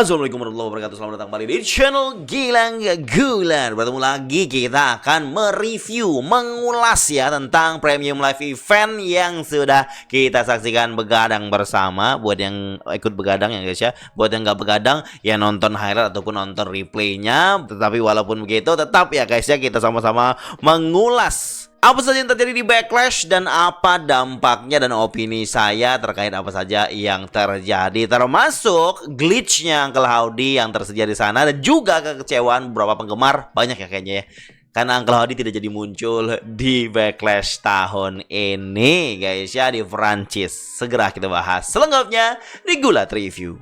Assalamualaikum warahmatullahi wabarakatuh. Selamat datang kembali di channel Gilang Gulan. Bertemu lagi, kita akan mereview, mengulas ya tentang premium live event yang sudah kita saksikan begadang bersama. Buat yang ikut begadang ya guys ya, buat yang nggak begadang ya nonton highlight ataupun nonton replaynya. Tetapi walaupun begitu tetap ya guys ya, kita sama-sama mengulas apa saja yang terjadi di Backlash dan apa dampaknya dan opini saya terkait apa saja yang terjadi, termasuk glitchnya Uncle Howdy yang tersedia di sana dan juga kekecewaan beberapa penggemar banyak ya kayaknya ya, karena Uncle Howdy tidak jadi muncul di Backlash tahun ini guys ya, di Prancis. Segera kita bahas selengkapnya di Gulat Review.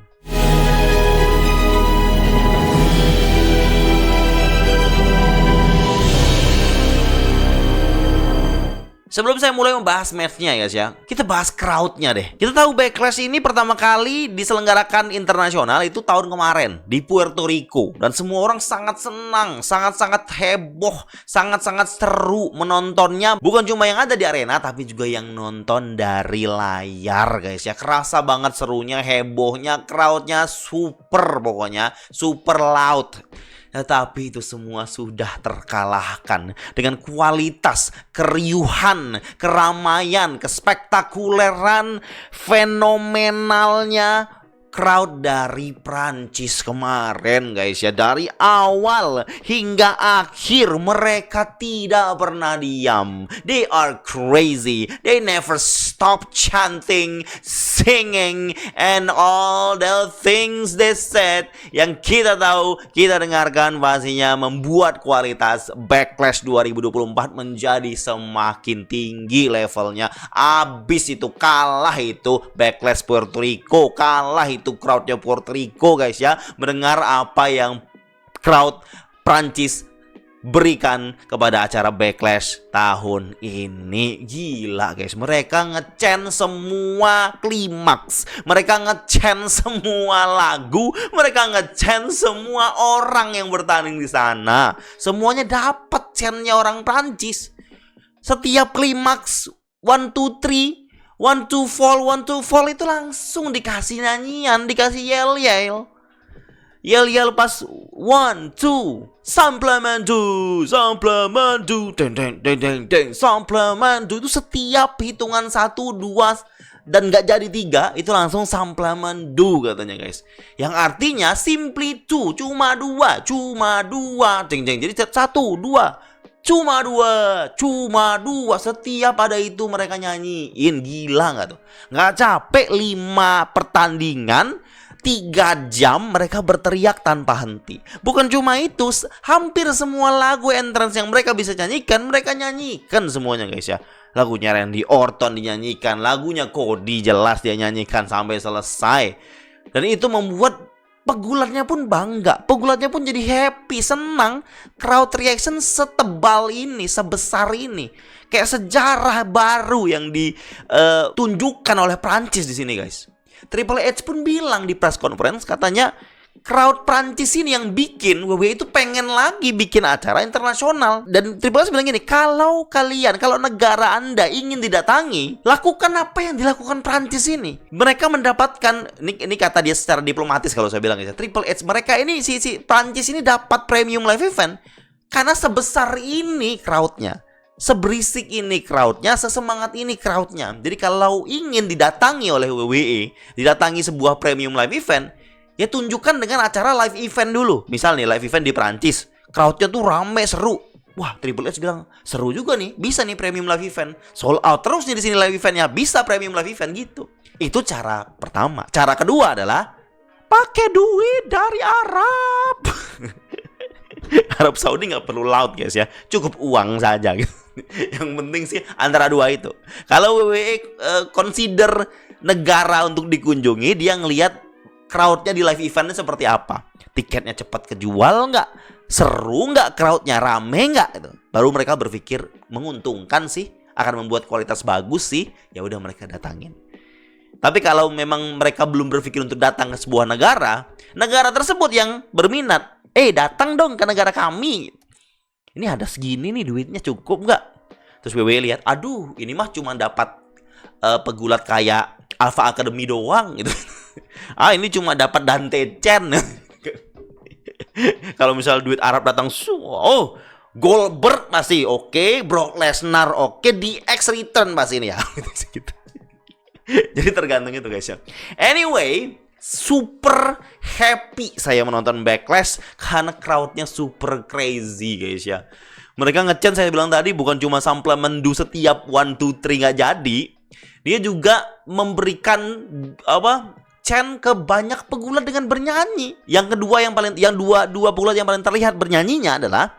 Sebelum saya mulai membahas matchnya ya guys ya, kita bahas crowdnya deh. Kita tahu Backlash ini pertama kali diselenggarakan internasional itu tahun kemarin di Puerto Rico. Dan semua orang sangat senang, sangat-sangat heboh, sangat-sangat seru menontonnya. Bukan cuma yang ada di arena, tapi juga yang nonton dari layar guys ya. Kerasa banget serunya, hebohnya, crowdnya super pokoknya, super loud. Tetapi itu semua sudah terkalahkan dengan kualitas, keriuhan, keramaian, kespektakuleran, fenomenalnya crowd dari Prancis kemarin guys ya. Dari awal hingga akhir mereka tidak pernah diam. They are crazy. They never stop chanting, singing, and all the things they said. Yang kita tahu, kita dengarkan pastinya membuat kualitas Backlash 2024 menjadi semakin tinggi levelnya. Abis itu kalah itu Backlash Puerto Rico, kalah itu crowdnya Puerto Rico guys ya. Mendengar apa yang crowd Prancis berikan kepada acara Backlash tahun ini, gila guys. Mereka nge-chant semua klimaks, mereka nge-chant semua lagu, mereka nge-chant semua orang yang bertanding di sana. Semuanya dapat chantnya orang Prancis. Setiap klimaks 1, 2, 3, 1, 2, fall, 1, 2, fall itu langsung dikasih nyanyian, dikasih yel-yel. Yel-yel pas 1, 2, Samplementu, Samplementu, deng deng deng deng deng, Samplementu. Itu setiap hitungan 1, 2 dan gak jadi 3 itu langsung Samplementu katanya guys. Yang artinya simply 2, cuma 2, deng deng. Jadi 1, 2, cuma 2. Setiap ada itu mereka nyanyiin. Gila gak tuh? Gak capek 5 pertandingan 3 jam mereka berteriak tanpa henti. Bukan cuma itu, hampir semua lagu entrance yang mereka bisa nyanyikan, mereka nyanyikan semuanya guys ya. Lagunya Randy Orton dinyanyikan, lagunya Cody jelas dia nyanyikan sampai selesai. Dan itu membuat pegulatnya pun bangga, pegulatnya pun jadi happy, senang. Crowd reaction setebal ini, sebesar ini, kayak sejarah baru yang ditunjukkan oleh Prancis di sini guys. Triple H pun bilang di press conference, katanya crowd Prancis ini yang bikin WWE itu pengen lagi bikin acara internasional. Dan Triple H bilang gini, kalau negara Anda ingin didatangi, lakukan apa yang dilakukan Prancis ini. Mereka mendapatkan, ini kata dia secara diplomatis kalau saya bilang ya, Triple H, mereka ini si Prancis ini dapat premium live event karena sebesar ini crowdnya, seberisik ini crowdnya, sesemangat ini crowdnya. Jadi kalau ingin didatangi oleh WWE, didatangi sebuah premium live event, ya tunjukkan dengan acara live event dulu. Misal nih live event di Prancis, crowdnya tuh rame, seru. Wah, Triple H bilang seru juga nih, bisa nih premium live event, sold out terus nih di sini live eventnya, bisa premium live event gitu. Itu cara pertama. Cara kedua adalah pakai duit dari Arab. Arab Saudi nggak perlu loud guys ya, cukup uang saja gitu. Yang penting sih antara dua itu. Kalau WWE consider negara untuk dikunjungi, dia ngelihat crowdnya di live eventnya seperti apa, tiketnya cepat kejual nggak, seru nggak, crowdnya rame nggak, gitu. Baru mereka berpikir menguntungkan sih, akan membuat kualitas bagus sih, ya udah mereka datangin. Tapi kalau memang mereka belum berpikir untuk datang ke sebuah negara tersebut yang berminat, datang dong ke negara kami. Ini ada segini nih, duitnya cukup nggak? Terus WWE lihat, aduh ini mah cuma dapat pegulat kayak Alpha Academy doang gitu. Ah, ini cuma dapat Dante Chen. Kalau misal duit Arab datang, oh, Goldberg masih oke, Brock Lesnar oke, DX return pasti ini ya. Gitu. Jadi tergantung itu guys ya. Anyway, super happy saya menonton Backlash karena crowdnya super crazy guys ya. Mereka ngechat, saya bilang tadi, bukan cuma Sampleman Do setiap 1, 2, 3 nggak jadi, dia juga memberikan chant ke banyak pegulat dengan bernyanyi. Yang kedua yang dua pegulat yang paling terlihat bernyanyinya adalah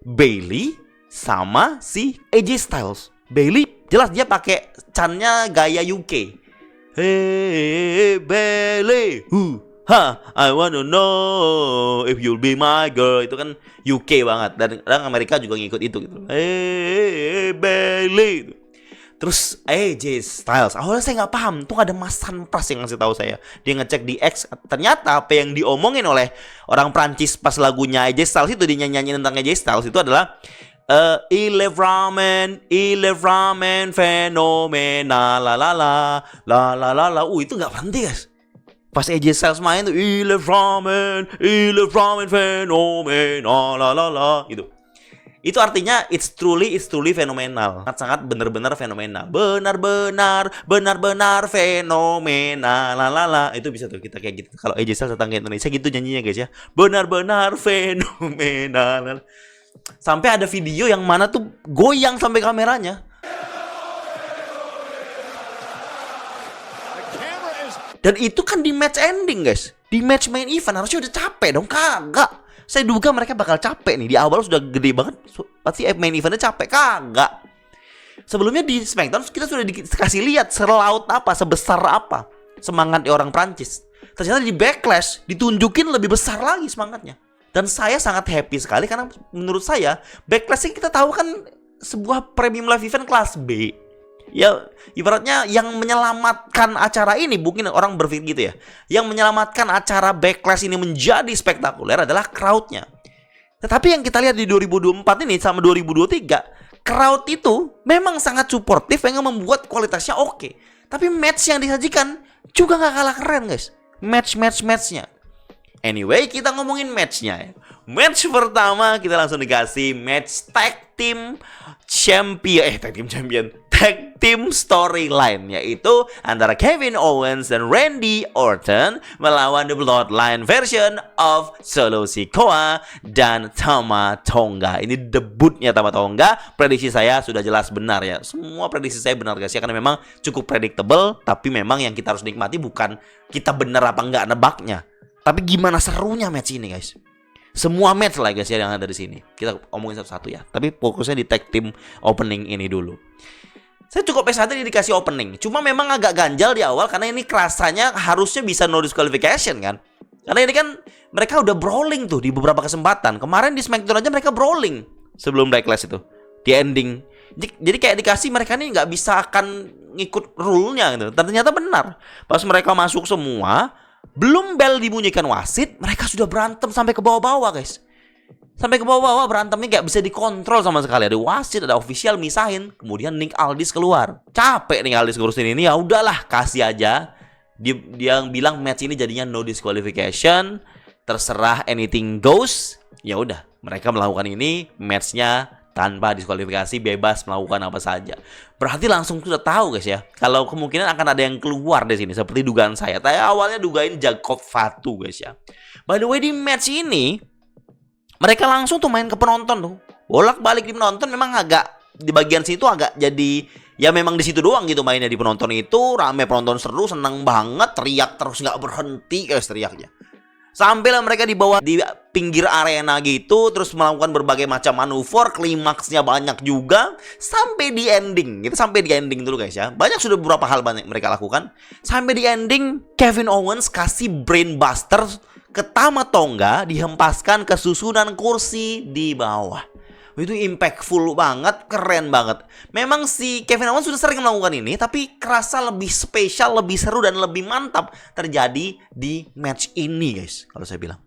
Bayley sama si AJ Styles. Bayley jelas dia pakai chantnya gaya UK. Hey Bayley, I wanna know if you'll be my girl. Itu kan UK banget, dan Amerika juga ngikut itu gitu. Hey Bayley. Terus AJ Styles, awalnya saya nggak paham, tuh ada Mas Sampras yang ngasih tahu saya. Dia ngecek di X, ternyata apa yang diomongin oleh orang Prancis pas lagunya AJ Styles itu, dia nyanyi tentang AJ Styles itu adalah il est vraiment phénoménal, la la la la la la la. Itu nggak berhenti guys. Pas AJ Styles main tuh il est vraiment phénoménal, la la la gitu. Itu artinya it's truly fenomenal. Sangat benar-benar fenomenal. Benar-benar fenomenal. Lalala. Itu bisa tuh kita kayak gitu. Kalau AJ Styles datang ke Indonesia gitu nyanyinya guys ya. Benar-benar fenomenal. Sampai ada video yang mana tuh goyang sampai kameranya. Dan itu kan di match ending guys. Di match main event harusnya udah capek dong. Kagak. Saya duga mereka bakal capek nih. Di awal sudah gede banget, pasti main eventnya capek. Kagak. Sebelumnya di SmackDown kita sudah dikasih lihat serelaut apa, sebesar apa semangat orang Prancis. Ternyata di Backlash ditunjukin lebih besar lagi semangatnya. Dan saya sangat happy sekali karena menurut saya Backlash ini kita tahu kan sebuah premium live event kelas B. Ya ibaratnya yang menyelamatkan acara ini, mungkin orang berpikir gitu ya, yang menyelamatkan acara Backlash ini menjadi spektakuler adalah crowdnya. Tetapi yang kita lihat di 2024 ini sama 2023, crowd itu memang sangat suportif yang membuat kualitasnya oke. Tapi match yang disajikan juga gak kalah keren guys. Matchnya. Anyway, kita ngomongin matchnya ya. Match pertama kita langsung dikasih match tag team storyline, yaitu antara Kevin Owens dan Randy Orton melawan The Bloodline version of Solo Sikoa dan Tama Tonga. Ini debutnya Tama Tonga. Prediksi saya sudah jelas benar ya. Semua prediksi saya benar guys ya, karena memang cukup predictable. Tapi memang yang kita harus nikmati bukan kita benar apa enggak nebaknya, tapi gimana serunya match ini guys. Semua match lah guys ya yang ada di sini. Kita omongin satu-satu ya. Tapi fokusnya di tag team opening ini dulu. Saya cukup excited dikasih opening. Cuma memang agak ganjal di awal karena ini kerasanya harusnya bisa no disqualification kan. Karena ini kan mereka udah brawling tuh di beberapa kesempatan. Kemarin di SmackDown aja mereka brawling sebelum Backlash itu. Di ending. Jadi kayak dikasih mereka ini nggak bisa akan ngikut rule-nya gitu. Ternyata benar. Pas mereka masuk semua, belum bel dibunyikan wasit, mereka sudah berantem sampai ke bawah-bawah guys. Sampai ke bawah-bawah berantemnya gak bisa dikontrol sama sekali. Ada wasit, ada official misahin. Kemudian Nick Aldis keluar. Capek Nick Aldis ngurusin ini. Ya udahlah, kasih aja. Dia bilang match ini jadinya no disqualification. Terserah anything goes. Ya udah, mereka melakukan ini, matchnya tanpa diskualifikasi, bebas melakukan apa saja. Berarti langsung sudah tahu guys ya, kalau kemungkinan akan ada yang keluar dari sini seperti dugaan saya. Saya awalnya dugain Jacob Fatu guys ya. By the way, di match ini mereka langsung tuh main ke penonton tuh. Bolak-balik di penonton, memang agak di bagian situ agak jadi ya memang di situ doang gitu mainnya. Di penonton itu rame, penonton seru, seneng banget, teriak terus nggak berhenti guys teriaknya. Sampailah mereka dibawa di pinggir arena gitu, terus melakukan berbagai macam manuver, klimaksnya banyak juga, sampai di ending. Kita sampai di ending dulu guys ya. Banyak sudah beberapa hal banyak mereka lakukan. Sampai di ending, Kevin Owens kasih brainbuster ke Tama Tonga, dihempaskan ke susunan kursi di bawah. Itu impactful banget, keren banget. Memang si Kevin Owens sudah sering melakukan ini, tapi kerasa lebih spesial, lebih seru, dan lebih mantap terjadi di match ini guys, kalau saya bilang.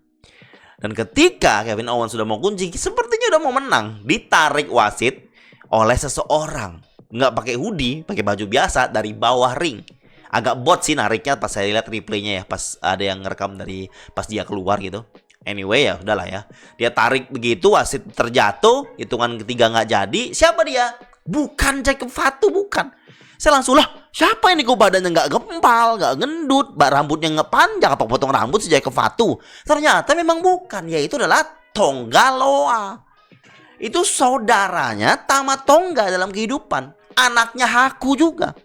Dan ketika Kevin Owens sudah mau kunci, sepertinya udah mau menang, ditarik wasit oleh seseorang. Nggak pakai hoodie, pakai baju biasa dari bawah ring. Agak bot sih nariknya pas saya lihat replaynya ya, pas ada yang ngerekam dari pas dia keluar gitu. Anyway ya udahlah ya. Dia tarik begitu, wasit terjatuh, hitungan ketiga nggak jadi. Siapa dia? Bukan Jacob Fatu, bukan. Saya langsung lah, siapa ini kok badannya nggak gempal, nggak gendut, rambutnya nggak panjang, apa potong rambut si Jacob Fatu? Ternyata memang bukan, yaitu adalah Tonggaloa. Itu saudaranya Tama Tonga dalam kehidupan. Anaknya Haku juga.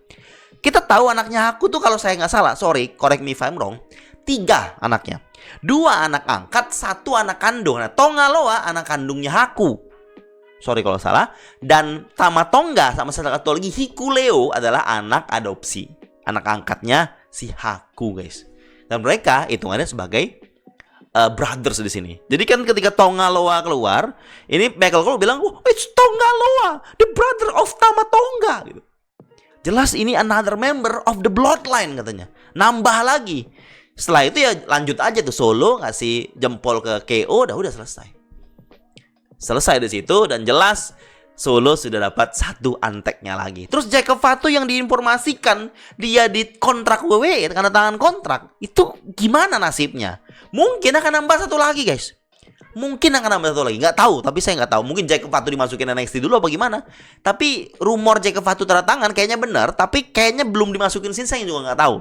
Kita tahu anaknya Haku tuh kalau saya nggak salah, sorry, correct me if I'm wrong, 3 anaknya. 2 anak angkat, 1 anak kandung. Nah, Tonggaloa anak kandungnya Haku. Sorry kalau salah. Dan Tama Tonga sama satu lagi Hikuleo adalah anak adopsi. Anak angkatnya si Haku, guys. Dan mereka hitungannya sebagai brothers di sini. Jadi kan ketika Tonggaloa keluar, ini Michael Cole bilang, "Oh, it's Tonggaloa, the brother of Tama Tonga." Gitu. Jelas ini another member of the bloodline katanya. Nambah lagi. Setelah itu ya lanjut aja tuh Solo ngasih jempol ke KO, udah selesai. Selesai di situ dan jelas Solo sudah dapat 1 anteknya lagi. Terus Jacob Fatu yang diinformasikan dia di kontrak WWE, tanda tangan kontrak, itu gimana nasibnya? Mungkin akan nambah 1 lagi, guys. Mungkin akan nambah 1 lagi, nggak tahu. Tapi saya nggak tahu. Mungkin Jacob Fatu dimasukin NXT dulu apa gimana. Tapi rumor Jacob Fatu tanda tangan kayaknya benar. Tapi kayaknya belum dimasukin sini, saya juga nggak tahu.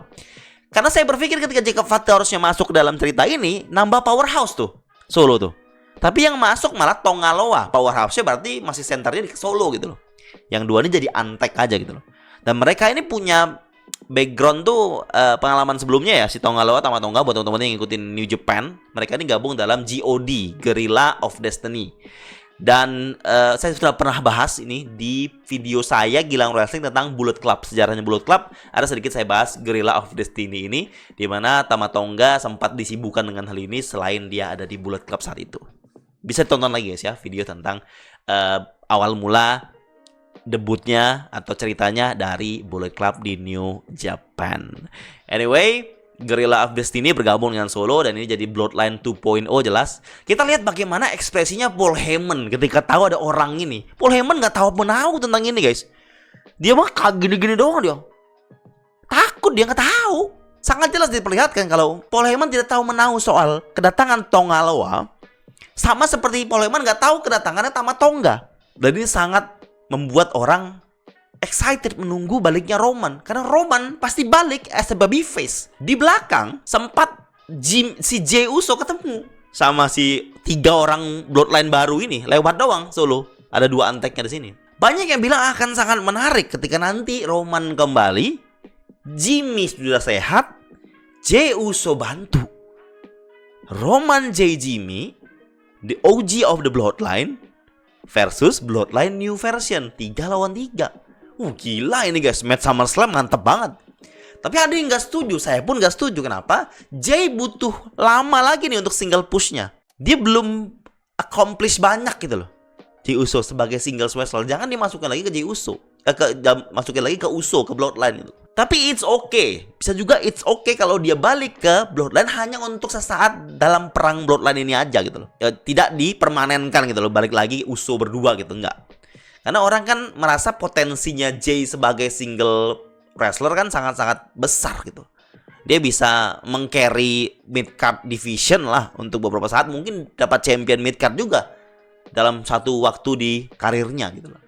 Karena saya berpikir ketika Jacob Fatu harusnya masuk ke dalam cerita ini, nambah powerhouse tuh Solo tuh. Tapi yang masuk malah Tonggaloa. Powerhouse-nya berarti masih senternya di Solo gitu loh. Yang 2 ini jadi antek aja gitu loh. Dan mereka ini punya background tuh pengalaman sebelumnya ya, si Tonggaloa Tama Tonga. Buat teman-teman yang ngikutin New Japan, mereka ini gabung dalam GOD, Guerrilla of Destiny. Dan saya sudah pernah bahas ini di video saya Gilang Wrestling tentang Bullet Club. Sejarahnya Bullet Club, ada sedikit saya bahas Guerrilla of Destiny ini, di mana Tama Tonga sempat disibukkan dengan hal ini selain dia ada di Bullet Club saat itu. Bisa ditonton lagi guys ya, video tentang awal mula debutnya atau ceritanya dari Bullet Club di New Japan. Anyway, Guerrilla of Destiny bergabung dengan Solo dan ini jadi Bloodline 2.0 jelas. Kita lihat bagaimana ekspresinya Paul Heyman ketika tahu ada orang ini. Paul Heyman nggak tahu menahu tentang ini guys. Dia mah gini-gini doang dia. Takut, dia nggak tahu. Sangat jelas diperlihatkan kalau Paul Heyman tidak tahu menahu soal kedatangan Tonggaloa. Sama seperti Paul Heyman nggak tahu kedatangannya Tama Tonga. Dan ini sangat membuat orang excited menunggu baliknya Roman. Karena Roman pasti balik as a babyface. Di belakang sempat si Jey Uso ketemu sama si 3 orang bloodline baru ini. Lewat doang Solo. Ada 2 anteknya di sini. Banyak yang bilang akan sangat menarik ketika nanti Roman kembali, Jimmy sudah sehat, Jey Uso bantu. Roman J. Jimmy, the OG of the Bloodline versus Bloodline New Version 3 lawan 3. Gila ini guys, match SummerSlam mantep banget. Tapi ada yang gak setuju, saya pun gak setuju. Kenapa? Jay butuh lama lagi nih untuk single pushnya. Dia belum accomplish banyak gitu loh. Jey Uso sebagai single wrestler, jangan dimasukkan lagi ke Jey Uso, masukin lagi ke Uso, ke Bloodline gitu. Tapi it's okay. Bisa juga it's okay kalau dia balik ke Bloodline hanya untuk sesaat dalam perang Bloodline ini aja gitu loh. Ya, tidak dipermanenkan gitu loh, balik lagi Uso berdua gitu, enggak. Karena orang kan merasa potensinya Jay sebagai single wrestler kan sangat-sangat besar gitu. Dia bisa meng-carry mid-card division lah untuk beberapa saat. Mungkin dapat champion mid-card juga dalam satu waktu di karirnya gitu loh.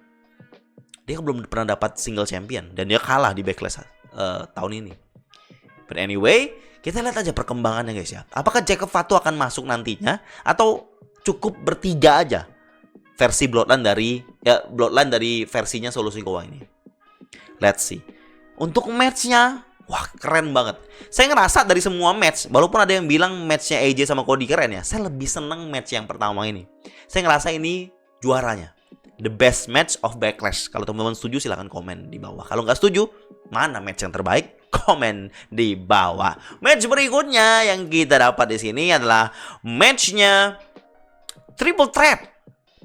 Dia belum pernah dapat single champion dan dia kalah di Backlash tahun ini. But anyway, kita lihat aja perkembangannya guys ya. Apakah Jacob Fatu akan masuk nantinya atau cukup bertiga aja versi Bloodline dari versinya Solo Sikoa ini. Let's see. Untuk matchnya, wah keren banget. Saya ngerasa dari semua match, walaupun ada yang bilang matchnya AJ sama Cody keren ya, saya lebih seneng match yang pertama ini. Saya ngerasa ini juaranya, the best match of Backlash. Kalau teman-teman setuju silahkan komen di bawah. Kalau nggak setuju, mana match yang terbaik? Komen di bawah. Match berikutnya yang kita dapat di sini adalah matchnya Triple Threat.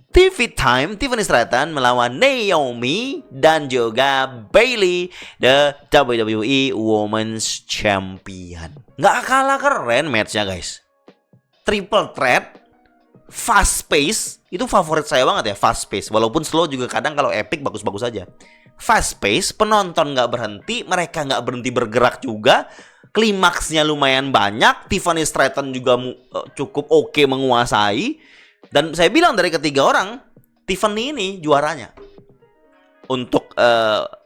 TV Time, Tiffany Stratton melawan Naomi dan juga Bayley, the WWE Women's Champion. Nggak kalah keren matchnya guys. Triple Threat fast pace, itu favorit saya banget ya, fast pace. Walaupun slow juga kadang kalau epic bagus-bagus aja. Fast pace, penonton nggak berhenti, mereka nggak berhenti bergerak juga. Klimaksnya lumayan banyak, Tiffany Stratton juga cukup oke menguasai. Dan saya bilang dari ketiga orang, Tiffany ini juaranya. Untuk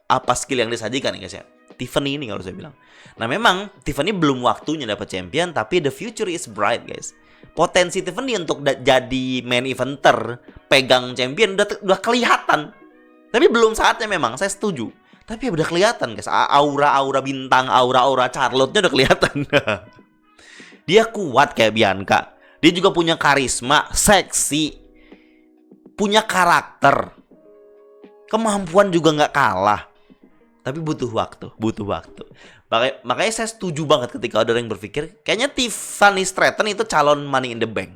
apa skill yang disajikan ya guys ya. Tiffany ini kalau saya bilang. Nah memang Tiffany belum waktunya dapat champion, tapi the future is bright guys. Potensi Tiffany untuk jadi main eventer, pegang champion udah kelihatan. Tapi belum saatnya memang, saya setuju. Tapi ya udah kelihatan guys, aura-aura bintang, aura-aura Charlotte-nya udah kelihatan. Dia kuat kayak Bianca. Dia juga punya karisma, seksi, punya karakter. Kemampuan juga nggak kalah. Tapi butuh waktu. Makanya saya setuju banget ketika ada orang yang berpikir, kayaknya Tiffany Stratton itu calon Money in the Bank.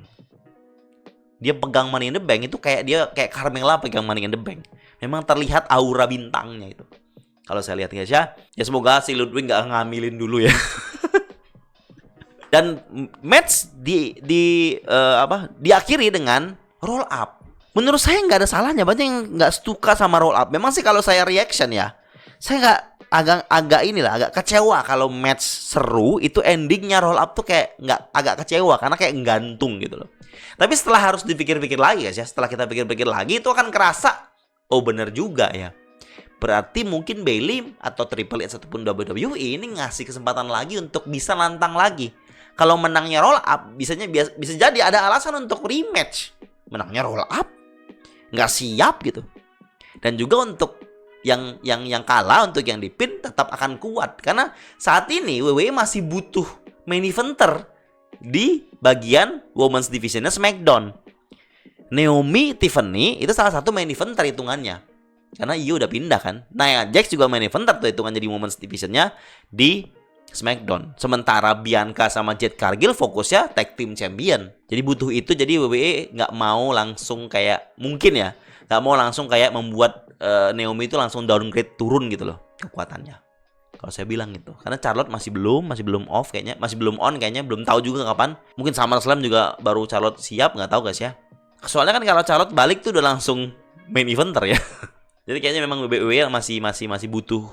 Dia pegang Money in the Bank itu kayak Carmella pegang Money in the Bank. Memang terlihat aura bintangnya itu. Kalau saya lihat guys ya semoga si Ludwig nggak ngambilin dulu ya. Dan match diakhiri dengan roll up. Menurut saya nggak ada salahnya, banyak yang nggak suka sama roll up. Memang sih kalau saya reaction ya, saya nggak agak kecewa kalau match seru itu endingnya roll up tuh kayak agak kecewa karena kayak gantung gitu loh. Tapi setelah harus dipikir-pikir lagi guys ya, setelah kita pikir-pikir lagi itu akan kerasa, oh bener juga ya. Berarti mungkin Bayley atau Triple H ataupun WWE ini ngasih kesempatan lagi untuk bisa nantang lagi. Kalau menangnya roll up, bisa jadi ada alasan untuk rematch. Menangnya roll up, nggak siap gitu. Dan juga untuk yang kalah, untuk yang dipin tetap akan kuat. Karena saat ini WWE masih butuh main eventer di bagian Women's Divisionnya SmackDown. Naomi, Tiffany itu salah satu main eventer hitungannya. Karena Io udah pindah kan. Nia Jax juga main eventer tuh hitungannya di Women's Divisionnya di SmackDown. Sementara Bianca sama Jade Cargill fokusnya tag team champion. Jadi butuh itu. Jadi WWE nggak mau langsung kayak nggak mau langsung kayak membuat Naomi itu langsung downgrade turun gitu loh kekuatannya. Kalau saya bilang gitu. Karena Charlotte masih belum off kayaknya, masih belum on kayaknya, belum tahu juga kapan. Mungkin SummerSlam juga baru Charlotte siap, nggak tahu guys ya. Soalnya kan kalau Charlotte balik tuh udah langsung main eventer ya. Jadi kayaknya memang WWE masih butuh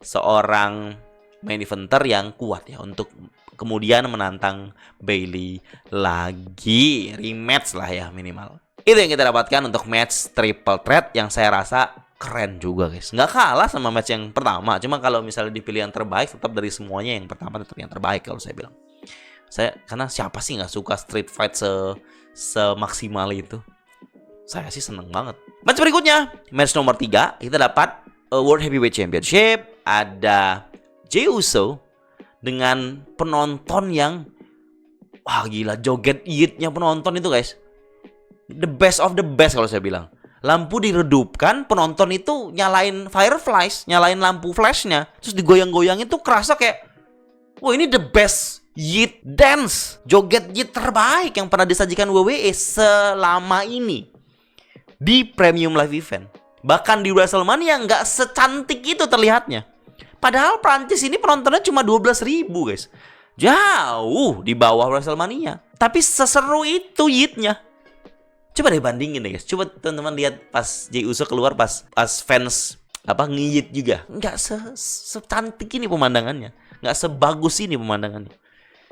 seorang main eventer yang kuat ya untuk kemudian menantang Bayley lagi, rematch lah ya minimal. Itu yang kita dapatkan untuk match triple threat yang saya rasa keren juga guys. Nggak kalah sama match yang pertama, cuma kalau misalnya dipilih yang terbaik tetap dari semuanya yang pertama tetap yang terbaik kalau saya bilang. Karena siapa sih nggak suka street fight semaksimal itu? Saya sih seneng banget. Match berikutnya, match nomor 3, kita dapat World Heavyweight Championship. Ada Jey Uso dengan penonton yang wah gila, joget yitnya penonton itu guys. The best of the best kalau saya bilang. Lampu diredupkan, penonton itu nyalain fireflies, nyalain lampu flashnya, terus digoyang-goyangin tuh kerasa kayak wah ini the best yit dance, joget yit terbaik yang pernah disajikan WWE selama ini di premium live event. Bahkan di WrestleMania nggak secantik itu terlihatnya. Padahal Prancis ini penontonnya cuma 12.000 guys. Jauh di bawah WrestleMania. Tapi seseru itu yitnya. Coba deh bandingin deh guys. Coba teman-teman lihat pas Jey Uso keluar pas fans ngiyit juga. Nggak secantik ini pemandangannya. Nggak sebagus ini pemandangannya.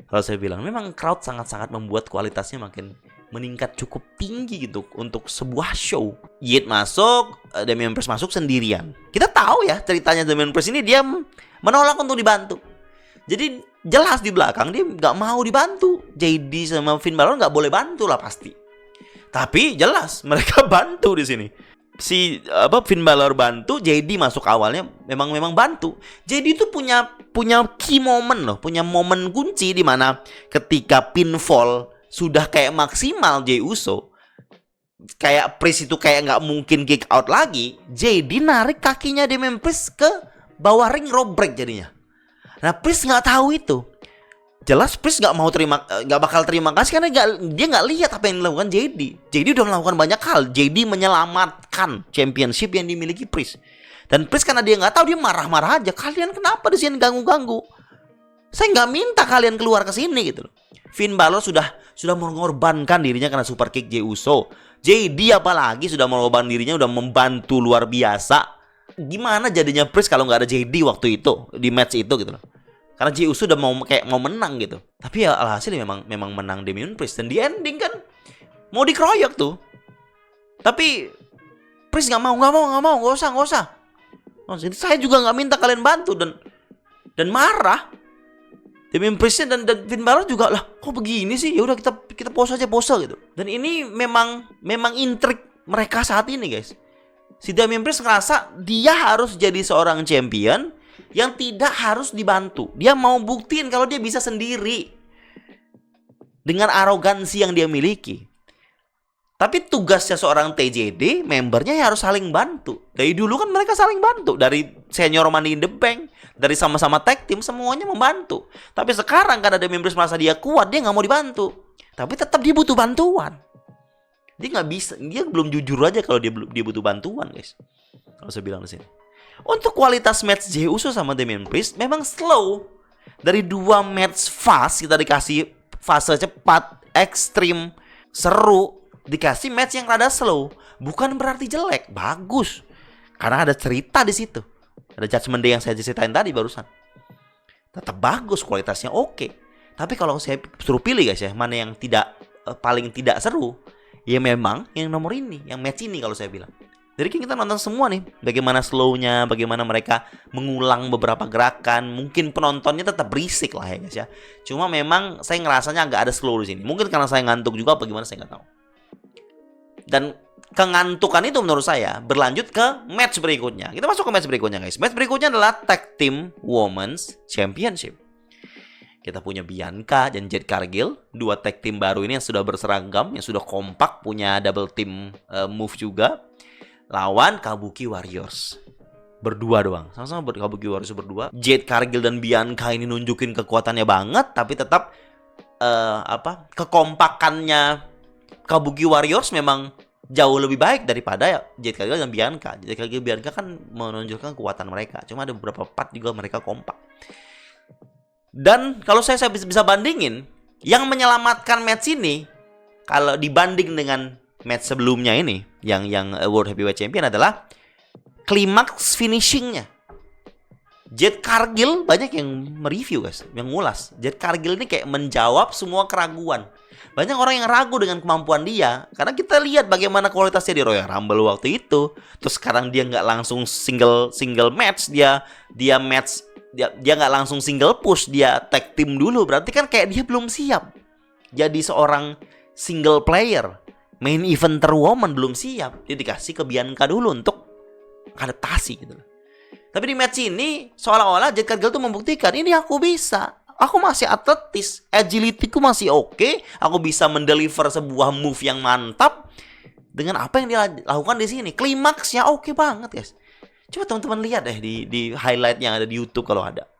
Kalau saya bilang memang crowd sangat-sangat membuat kualitasnya makin meningkat cukup tinggi gitu untuk sebuah show. Yit masuk, Damian Priest masuk sendirian. Kita tahu ya ceritanya Damian Priest ini dia menolak untuk dibantu. Jadi jelas di belakang dia nggak mau dibantu. JD sama Finn Balor nggak boleh bantu lah pasti. Tapi jelas mereka bantu di sini. Finn Balor bantu, JD masuk awalnya memang bantu. JD itu punya key moment loh, punya momen kunci di mana ketika pinfall sudah kayak maksimal Jey Uso, kayak Priest itu kayak nggak mungkin kick out lagi, JD narik kakinya Damian Priest ke bawah ring rope break jadinya. Nah Priest nggak tahu itu. Jelas Priest nggak bakal terima kasih karena dia nggak lihat apa yang dilakukan JD. JD udah melakukan banyak hal. JD menyelamatkan championship yang dimiliki Priest. Dan Priest karena dia nggak tahu, dia marah-marah aja. Kalian kenapa di sini ganggu-ganggu? Saya nggak minta kalian keluar ke sini gitu loh. Finn Balor sudah mengorbankan dirinya karena super kick Jey Uso. JD apalagi sudah mengorbankan dirinya, udah membantu luar biasa. Gimana jadinya Priest kalau nggak ada JD waktu itu di match itu gitu loh. Karena Jey Uso udah mau menang gitu. Tapi ya alhasil memang menang Damian Priest, dan di ending kan mau dikeroyok tuh. Tapi Priest nggak mau, nggak usah. Saya juga nggak minta kalian bantu, dan marah. Damian Priest dan Finn Balor juga, lah kok begini sih, ya udah kita pause gitu. Dan ini memang intrik mereka saat ini guys. Si Damian Priest ngerasa dia harus jadi seorang champion yang tidak harus dibantu. Dia mau buktiin kalau dia bisa sendiri dengan arogansi yang dia miliki. Tapi tugasnya seorang TJD, membernya ya harus saling bantu. Dari dulu kan mereka saling bantu. Dari senior Money in the Bank, dari sama-sama tag team, semuanya membantu. Tapi sekarang karena Damian Priest merasa dia kuat, dia nggak mau dibantu. Tapi tetap dia butuh bantuan. Dia nggak bisa, dia belum jujur aja kalau dia butuh bantuan guys. Kalau saya bilang di sini. Untuk kualitas match Jey Uso sama Damian Priest memang slow. Dari 2 match fast, kita dikasih fase cepat, ekstrim, seru. Dikasih match yang rada slow, bukan berarti jelek, bagus. Karena ada cerita di situ. Ada Judgment Day yang saya ceritain tadi barusan. Tetap bagus, kualitasnya oke. Tapi kalau saya suruh pilih guys ya, mana yang paling tidak seru, ya memang yang nomor ini, yang match ini kalau saya bilang. Jadi kita nonton semua nih, bagaimana slownya, bagaimana mereka mengulang beberapa gerakan. Mungkin penontonnya tetap berisik lah ya guys ya. Cuma memang saya ngerasanya agak ada slow di sini. Mungkin karena saya ngantuk juga, bagaimana saya nggak tahu. Dan kengantukan itu menurut saya berlanjut ke match berikutnya. Kita masuk ke match berikutnya guys. Match berikutnya adalah Tag Team Women's Championship. Kita punya Bianca dan Jade Cargill, 2 tag team baru ini yang sudah berseragam, yang sudah kompak, punya double team move juga. Lawan Kabuki Warriors. Berdua doang. Sama-sama Kabuki Warriors berdua. Jade Cargill dan Bianca ini nunjukin kekuatannya banget, tapi tetap kekompakannya Kabuki Warriors memang jauh lebih baik daripada Jade Cargill dan Bianca. Jade Cargill dan Bianca kan menunjukkan kekuatan mereka. Cuma ada beberapa part juga mereka kompak. Dan kalau saya bisa bandingin, yang menyelamatkan match ini kalau dibanding dengan match sebelumnya ini, yang World Heavyweight Champion adalah klimaks finishingnya. Jade Cargill banyak yang mereview guys, yang ngulas. Jade Cargill ini kayak menjawab semua keraguan. Banyak orang yang ragu dengan kemampuan dia, karena kita lihat bagaimana kualitasnya di Royal Rumble waktu itu. Terus sekarang dia nggak langsung single match, dia nggak langsung single push, dia tag team dulu. Berarti kan kayak dia belum siap jadi seorang single player, main eventer woman, belum siap. Dia dikasih ke Bianca dulu untuk adaptasi gitu. Tapi di match ini seolah-olah Jade Cargill tuh membuktikan, ini aku bisa. Aku masih atletis, agility-ku masih oke. Aku bisa mendeliver sebuah move yang mantap dengan apa yang dia lakukan di sini. Klimaksnya oke banget, guys. Coba teman-teman lihat deh di highlight yang ada di YouTube kalau ada.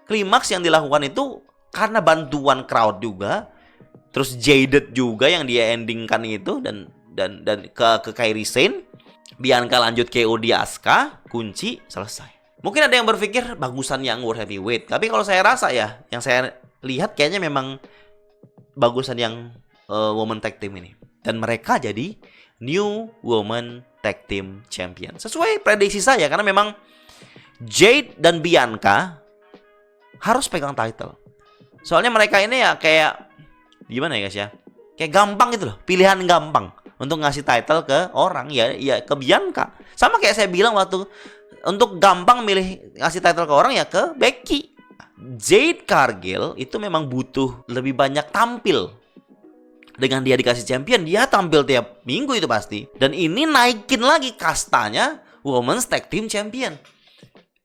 Klimaks yang dilakukan itu karena bantuan crowd juga. Terus Jaded juga yang dia endingkan itu, dan ke Kairi Sane. Bianca lanjut KO di Asuka, kunci, selesai. Mungkin ada yang berpikir bagusan yang World Heavyweight. Tapi kalau saya rasa ya, yang saya lihat kayaknya memang bagusan yang Women Tag Team ini. Dan mereka jadi New Women Tag Team Champion. Sesuai prediksi saya, karena memang Jade dan Bianca harus pegang title. Soalnya mereka ini ya kayak, gimana ya guys ya, kayak gampang gitu loh, pilihan gampang untuk ngasih title ke orang, ya ke Bianca. Sama kayak saya bilang waktu, untuk gampang milih ngasih title ke orang ya ke Becky. Jade Cargill itu memang butuh lebih banyak tampil. Dengan dia dikasih champion, dia tampil tiap minggu itu pasti. Dan ini naikin lagi kastanya Women's Tag Team Champion.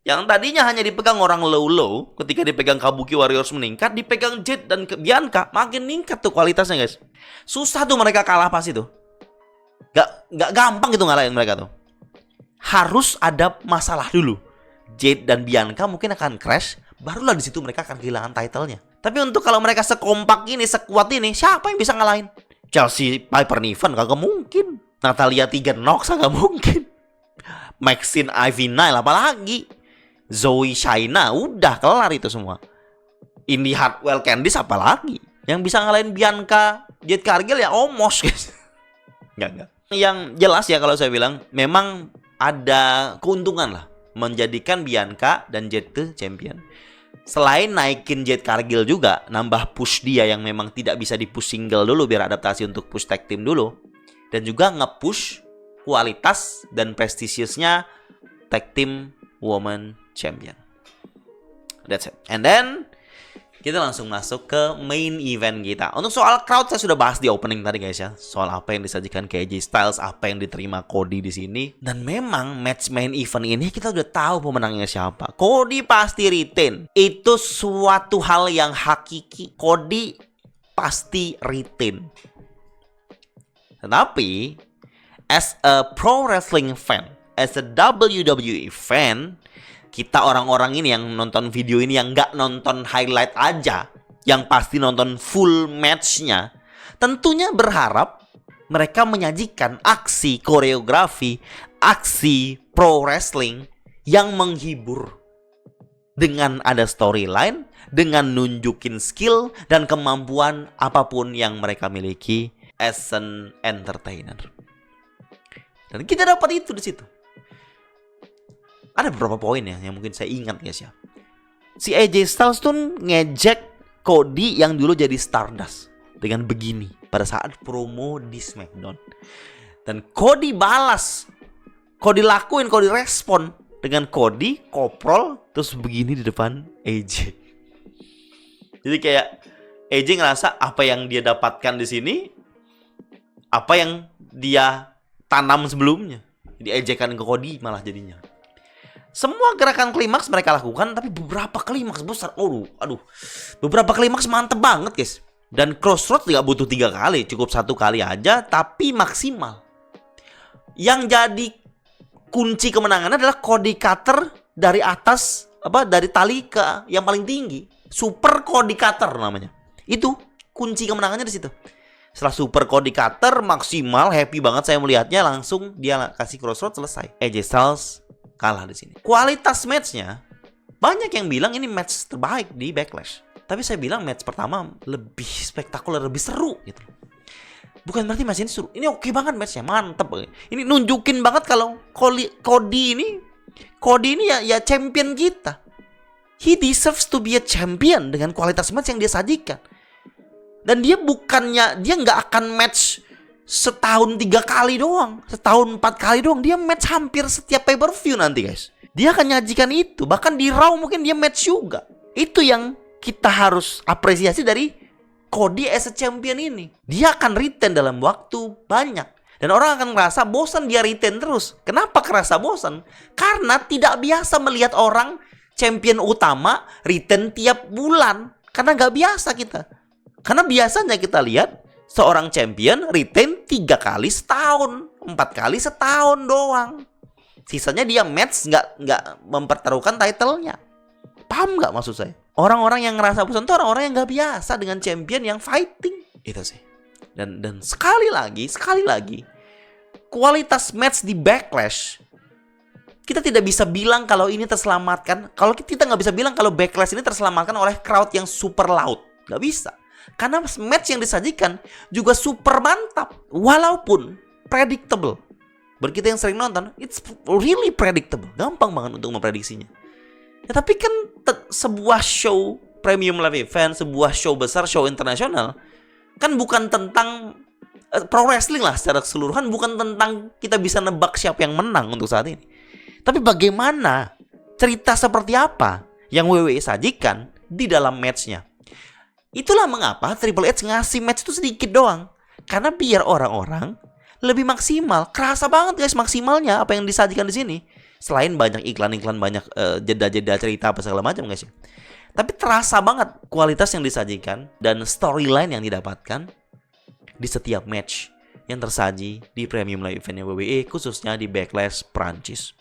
Yang tadinya hanya dipegang orang low-low, ketika dipegang Kabuki Warriors meningkat, dipegang Jade dan Bianca makin meningkat tuh kualitasnya guys. Susah tuh mereka kalah pas itu. Gak gampang gitu ngalahin mereka tuh. Harus ada masalah dulu. Jade dan Bianca mungkin akan crash, barulah di situ mereka akan kehilangan title-nya. Tapi untuk kalau mereka sekompak ini, sekuat ini, siapa yang bisa ngalahin? Chelsea Piper Niven kagak mungkin. Natalia Tegan Nox kagak mungkin. Maxine Ivy Nile apalagi. Zoe Shayna, udah kelar itu semua. Indy Hartwell Candice apalagi. Yang bisa ngalahin Bianca, Jade Cargill ya Omos guys. Enggak. Yang jelas ya kalau saya bilang memang ada keuntungan lah menjadikan Bianca dan Jade ke champion. Selain naikin Jade Cargill juga, nambah push dia yang memang tidak bisa di-push single dulu biar adaptasi untuk push tag team dulu. Dan juga nge-push kualitas dan prestisiousnya tag team woman champion. That's it. And then kita langsung masuk ke main event kita. Untuk soal crowd saya sudah bahas di opening tadi guys ya. Soal apa yang disajikan ke AJ Styles, apa yang diterima Cody di sini. Dan memang match main event ini kita udah tahu pemenangnya siapa. Cody pasti retain. Itu suatu hal yang hakiki. Cody pasti retain. Tetapi as a pro wrestling fan, as a WWE fan, kita orang-orang ini yang nonton video ini yang nggak nonton highlight aja, yang pasti nonton full matchnya, tentunya berharap mereka menyajikan aksi koreografi, aksi pro wrestling yang menghibur. Dengan ada storyline, dengan nunjukin skill dan kemampuan apapun yang mereka miliki as an entertainer. Dan kita dapat itu di situ. Ada beberapa poin ya yang mungkin saya ingat guys ya. Si AJ Styles tuh ngejek Cody yang dulu jadi Stardust dengan begini pada saat promo di SmackDown. Dan Cody balas. Cody lakuin, Cody respon dengan Cody koprol terus begini di depan AJ. Jadi kayak AJ ngerasa apa yang dia dapatkan di sini, apa yang dia tanam sebelumnya, diejekan ke Cody malah jadinya. Semua gerakan klimaks mereka lakukan, tapi beberapa klimaks besar. Beberapa klimaks mantep banget guys. Dan Crossroads gak butuh 3 kali, cukup 1 kali aja, tapi maksimal. Yang jadi kunci kemenangannya adalah Cody Cutter dari atas, dari tali ke yang paling tinggi. Super Cody Cutter namanya. Itu kunci kemenangannya di situ. Setelah Super Cody Cutter maksimal, happy banget saya melihatnya, langsung dia kasih Crossroads, selesai. AJ Styles kalah di sini. Kualitas matchnya banyak yang bilang ini match terbaik di Backlash. Tapi saya bilang match pertama lebih spektakuler, lebih seru gitu. Bukan berarti match ini seru. Ini oke banget matchnya, mantep. Ini nunjukin banget kalau Cody ini ya champion kita. He deserves to be a champion dengan kualitas match yang dia sajikan. Dan dia nggak akan match setahun 3 kali doang, setahun 4 kali doang. Dia match hampir setiap pay-per-view nanti guys. Dia akan nyajikan itu. Bahkan di Raw mungkin dia match juga. Itu yang kita harus apresiasi dari Cody as a champion ini. Dia akan retain dalam waktu banyak. Dan orang akan merasa bosan dia retain terus. Kenapa kerasa bosan? Karena tidak biasa melihat orang champion utama retain tiap bulan. Karena nggak biasa kita. Karena biasanya kita lihat seorang champion retain 3 kali setahun, 4 kali setahun doang. Sisanya dia match nggak mempertaruhkan title-nya. Paham nggak maksud saya? Orang-orang yang ngerasa bosan itu orang-orang yang nggak biasa dengan champion yang fighting. Itu sih. Dan sekali lagi, kualitas match di Backlash kita tidak bisa bilang kalau ini terselamatkan. Kalau kita nggak bisa bilang kalau Backlash ini terselamatkan oleh crowd yang super loud. Nggak bisa. Karena match yang disajikan juga super mantap. Walaupun predictable. Buat kita yang sering nonton, it's really predictable. Gampang banget untuk memprediksinya. Ya, tapi kan sebuah show premium live event, sebuah show besar, show internasional, kan bukan tentang pro wrestling lah secara keseluruhan. Bukan tentang kita bisa nebak siapa yang menang untuk saat ini. Tapi bagaimana, cerita seperti apa yang WWE sajikan di dalam matchnya. Itulah mengapa Triple H ngasih match itu sedikit doang. Karena biar orang-orang lebih maksimal. Kerasa banget guys maksimalnya apa yang disajikan di sini. Selain banyak iklan-iklan, banyak jeda-jeda cerita apa segala macam guys. Tapi terasa banget kualitas yang disajikan dan storyline yang didapatkan di setiap match yang tersaji di premium live eventnya WWE, khususnya di Backlash Prancis.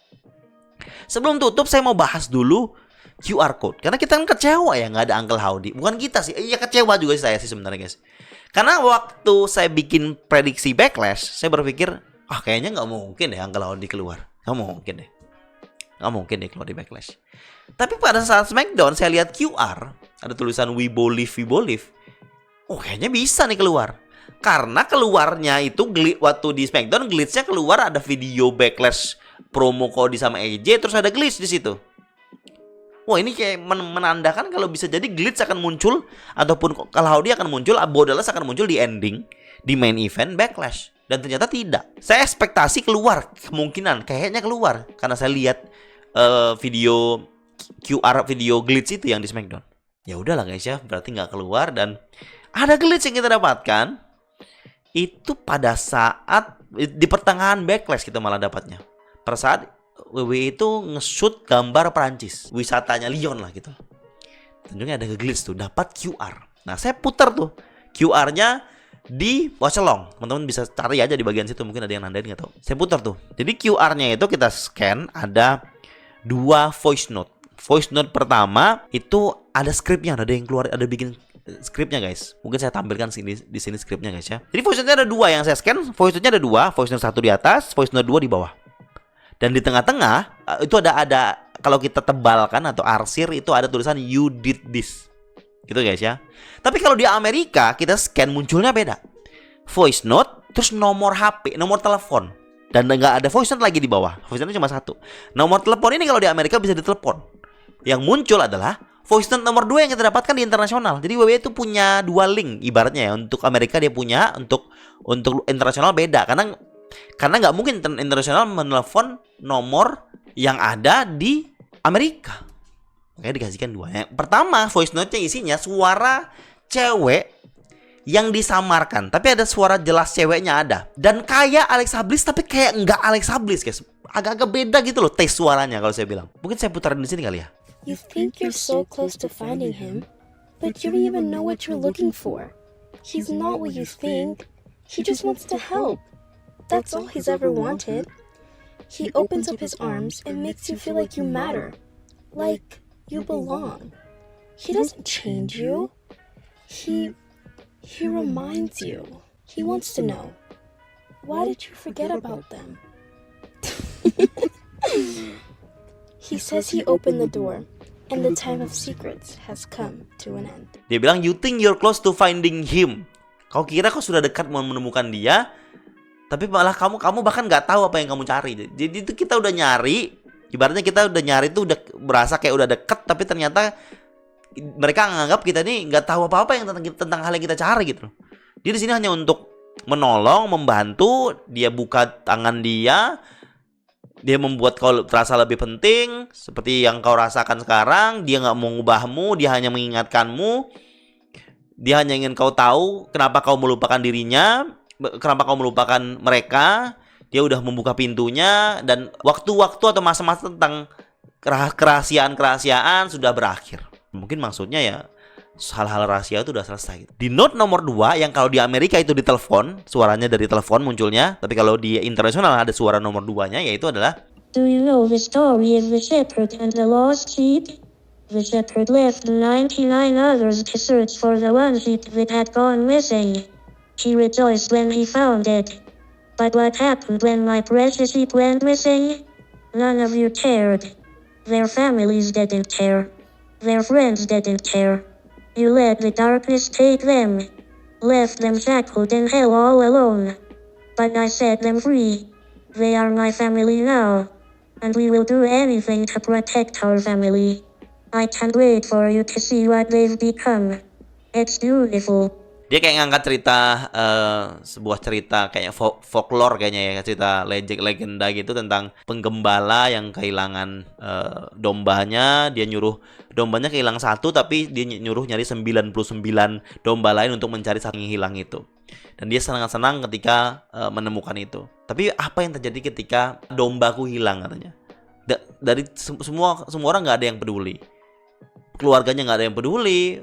Sebelum tutup saya mau bahas dulu QR code. Karena kita kan kecewa ya nggak ada Uncle Howdy. Bukan kita sih, ya kecewa juga saya sih sebenarnya guys. Karena waktu saya bikin prediksi Backlash, saya berpikir, kayaknya nggak mungkin deh Uncle Howdy keluar. Nggak mungkin deh keluar di Backlash. Tapi pada saat SmackDown saya lihat QR, ada tulisan We Believe. Oh, kayaknya bisa nih keluar. Karena keluarnya itu waktu di SmackDown glitch-nya keluar ada video backlash promo Cody sama AJ terus ada glitch di situ. Wah, ini kayak menandakan kalau bisa jadi glitch akan muncul ataupun kalau dia akan muncul, Bo Dallas akan muncul di ending di main event Backlash. Dan ternyata tidak. Saya ekspektasi keluar, kemungkinan kayaknya keluar karena saya lihat video QR video glitch itu yang di SmackDown. Ya udahlah guys ya, berarti nggak keluar. Dan ada glitch yang kita dapatkan itu pada saat di pertengahan Backlash kita malah dapatnya. Pada saat WWE itu nge-shoot gambar Perancis, wisatanya Lyon lah gitu. Tentunya ada glitch tuh, dapat QR. Nah, saya putar tuh QR-nya di watch along. Teman-teman bisa cari aja di bagian situ, mungkin ada yang nandain nggak tahu. Saya putar tuh. Jadi QR-nya itu kita scan, ada 2 voice note. Voice note pertama itu ada skripnya, ada yang keluar, ada bikin skripnya guys. Mungkin saya tampilkan di sini skripnya guys ya. Jadi voice note-nya ada 2 yang saya scan. Voice note-nya ada 2, voice note 1 di atas, voice note 2 di bawah. Dan di tengah-tengah itu ada kalau kita tebalkan atau arsir itu ada tulisan you did this. Gitu guys ya. Tapi kalau di Amerika kita scan munculnya beda. Voice note terus nomor HP, nomor telepon. Dan nggak ada voice note lagi di bawah. Voice note cuma 1. Nomor telepon ini kalau di Amerika bisa ditelepon. Yang muncul adalah voice note nomor 2 yang kita dapatkan di internasional. Jadi WWE itu punya 2 link ibaratnya ya. Untuk Amerika dia punya, untuk internasional beda. Karena nggak mungkin internasional menelpon nomor yang ada di Amerika. Makanya dikasihkan 2. Yang pertama, voice note-nya isinya suara cewek yang disamarkan. Tapi ada suara jelas ceweknya ada. Dan kayak Alexa Bliss, tapi kayak nggak Alexa Bliss, guys. Agak-agak beda gitu loh taste suaranya kalau saya bilang. Mungkin saya putarin di sini kali ya. You think you're so close to finding him, but you don't even know what you're looking for. He's not what you think. He just wants to help. That's all he's ever wanted. He opens up his arms and makes you feel like you matter. Like you belong. He doesn't change you. He reminds you. He wants to know, why did you forget about them? He says he opened the door, and the time of secrets has come to an end. Dia bilang, you think you're close to finding him. Kau kira kau sudah dekat mau menemukan dia, tapi malah kamu bahkan nggak tahu apa yang kamu cari. Jadi itu kita udah nyari, ibaratnya kita udah nyari tuh udah berasa kayak udah deket, tapi ternyata mereka nganggap kita nih nggak tahu apa-apa yang tentang hal yang kita cari gitu. Dia di sini hanya untuk menolong, membantu. Dia buka tangan dia membuat kau terasa lebih penting, seperti yang kau rasakan sekarang. Dia nggak mau ngubahmu, dia hanya mengingatkanmu. Dia hanya ingin kau tahu kenapa kau melupakan dirinya, kenapa kau melupakan mereka. Dia udah membuka pintunya, dan waktu-waktu atau masa-masa tentang kerahasiaan sudah berakhir. Mungkin maksudnya ya hal-hal rahasia itu udah selesai. Di note nomor 2 yang kalau di Amerika itu ditelepon, suaranya dari telepon munculnya, tapi kalau di internasional ada suara nomor 2-nya, yaitu adalah, Do you know the story of the shepherd and the lost sheep? The shepherd left 99 others to search for the one sheep that had gone missing. He rejoiced when he found it. But what happened when my precious sheep went missing? None of you cared. Their families didn't care. Their friends didn't care. You let the darkness take them. Left them shackled in hell all alone. But I set them free. They are my family now. And we will do anything to protect our family. I can't wait for you to see what they've become. It's beautiful. Dia kayak ngangkat cerita, sebuah cerita kayak folklore kayaknya ya, cerita legenda gitu tentang penggembala yang kehilangan dombanya. Dia nyuruh dombanya kehilangan 1, tapi dia nyuruh nyari 99 domba lain untuk mencari satu yang hilang itu. Dan dia senang-senang ketika menemukan itu. Tapi apa yang terjadi ketika dombaku hilang katanya? Dari semua orang nggak ada yang peduli. Keluarganya nggak ada yang peduli.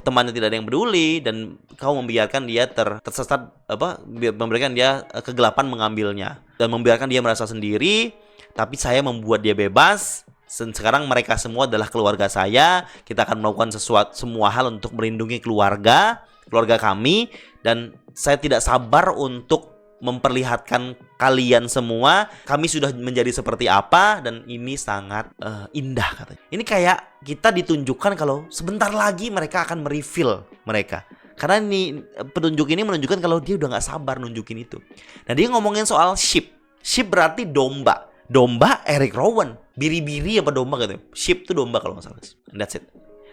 Temannya tidak ada yang peduli, dan kau membiarkan dia tersesat, memberikan dia kegelapan mengambilnya, dan membiarkan dia merasa sendiri. Tapi saya membuat dia bebas. Sekarang mereka semua adalah keluarga saya. Kita akan melakukan semua hal untuk melindungi keluarga kami, dan saya tidak sabar untuk memperlihatkan kalian semua kami sudah menjadi seperti apa, dan ini sangat indah katanya. Ini kayak kita ditunjukkan kalau sebentar lagi mereka akan mereveal mereka. Karena penunjuk ini menunjukkan kalau dia udah nggak sabar nunjukin itu. Nah, dia ngomongin soal sheep. Sheep berarti domba. Domba Eric Rowan. Biri-biri apa domba gitu. Sheep itu domba kalau nggak salah. And that's it.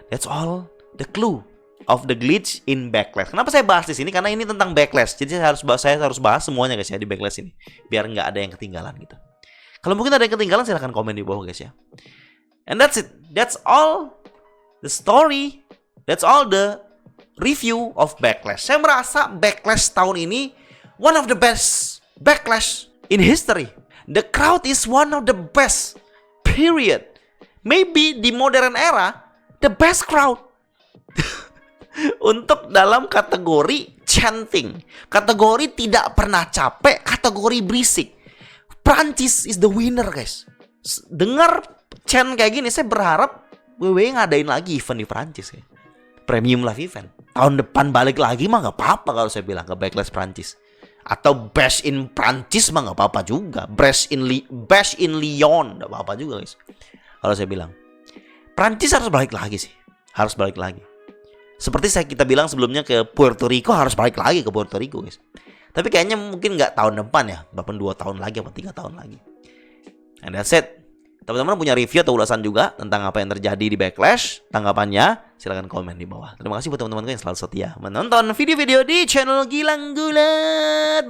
That's all the clue of the glitch in Backlash. Kenapa saya bahas di sini? Karena ini tentang Backlash. Jadi saya harus bahas semuanya guys ya di Backlash ini. Biar nggak ada yang ketinggalan gitu. Kalau mungkin ada yang ketinggalan silahkan komen di bawah guys ya. And that's it. That's all the story. That's all the review of Backlash. Saya merasa Backlash tahun ini one of the best Backlash in history. The crowd is one of the best. Period. Maybe di modern era the best crowd. Untuk dalam kategori chanting, kategori tidak pernah capek, kategori berisik. Prancis is the winner guys. Dengar chant kayak gini, saya berharap WWE ngadain lagi event di Prancis ya. Premium live event. Tahun depan balik lagi mah gak apa-apa kalau saya bilang ke Backlash Prancis. Atau Bash in Prancis mah gak apa-apa juga. Bash in Lyon gak apa-apa juga guys. Kalau saya bilang Prancis harus balik lagi sih. Harus balik lagi. Seperti kita bilang sebelumnya ke Puerto Rico, harus balik lagi ke Puerto Rico guys. Tapi kayaknya mungkin gak tahun depan ya. Bahkan 2 tahun lagi atau 3 tahun lagi. And that's it. Teman-teman punya review atau ulasan juga tentang apa yang terjadi di Backlash? Tanggapannya silahkan komen di bawah. Terima kasih buat teman-teman yang selalu setia menonton video-video di channel Gilang Gulat.